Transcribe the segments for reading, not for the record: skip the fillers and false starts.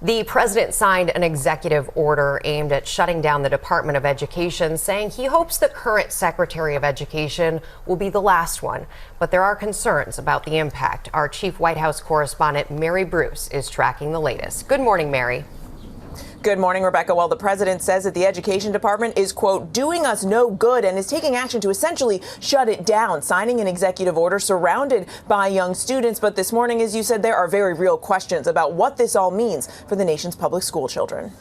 The president signed an executive order aimed at shutting down the Department of Education, saying he hopes the current Secretary of Education will be the last one. But there are concerns about the impact. Our chief White House correspondent, Mary Bruce, is tracking the latest. Good morning, Mary. Good morning, Rebecca. Well, the president says that the Education Department is, quote, doing us no good and is taking action to essentially shut it down, signing an executive order surrounded by young students. But this morning, as you said, there are very real questions about what this all means for the nation's public school children.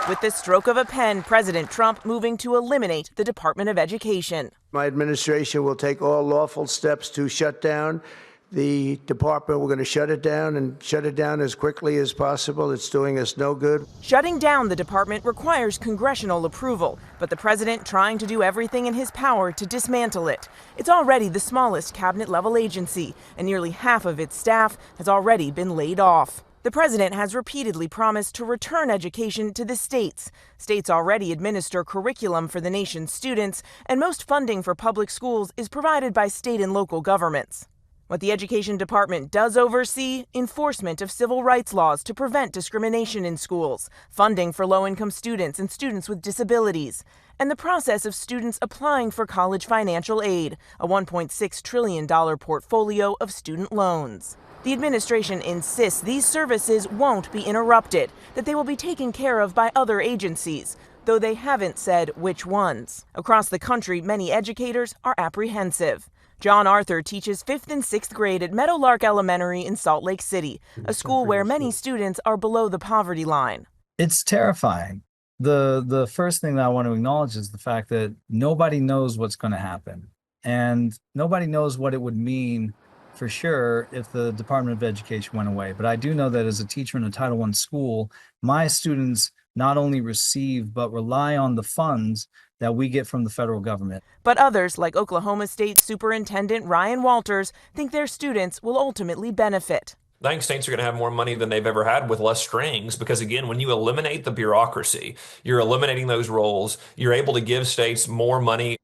With the stroke of a pen, President Trump moving to eliminate the Department of Education. My administration will take all lawful steps to shut down the department. We're going to shut it down and shut it down as quickly as possible. It's doing us no good. Shutting down the department requires congressional approval, but the president trying to do everything in his power to dismantle it. It's already the smallest cabinet-level agency, and nearly half of its staff has already been laid off. The president has repeatedly promised to return education to the states. States already administer curriculum for the nation's students, and most funding for public schools is provided by state and local governments. What the Education Department does oversee, enforcement of civil rights laws to prevent discrimination in schools, funding for low-income students and students with disabilities, and the process of students applying for college financial aid, a $1.6 trillion portfolio of student loans. The administration insists these services won't be interrupted, that they will be taken care of by other agencies, though they haven't said which ones. Across the country, many educators are apprehensive. John Arthur teaches 5th and 6th grade at Meadowlark Elementary in Salt Lake City, a school where many students are below the poverty line. It's terrifying. The first thing that I want to acknowledge is the fact that nobody knows what's going to happen. And nobody knows what it would mean for sure if the Department of Education went away. But I do know that as a teacher in a Title I school, my students not only receive but rely on the funds that we get from the federal government. But others, like Oklahoma State Superintendent Ryan Walters, think their students will ultimately benefit. I think states are going to have more money than they've ever had with less strings because, again, when you eliminate the bureaucracy, you're eliminating those roles, you're able to give states more money.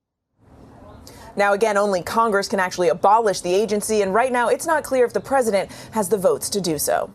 Now, again, only Congress can actually abolish the agency, and right now it's not clear if the president has the votes to do so.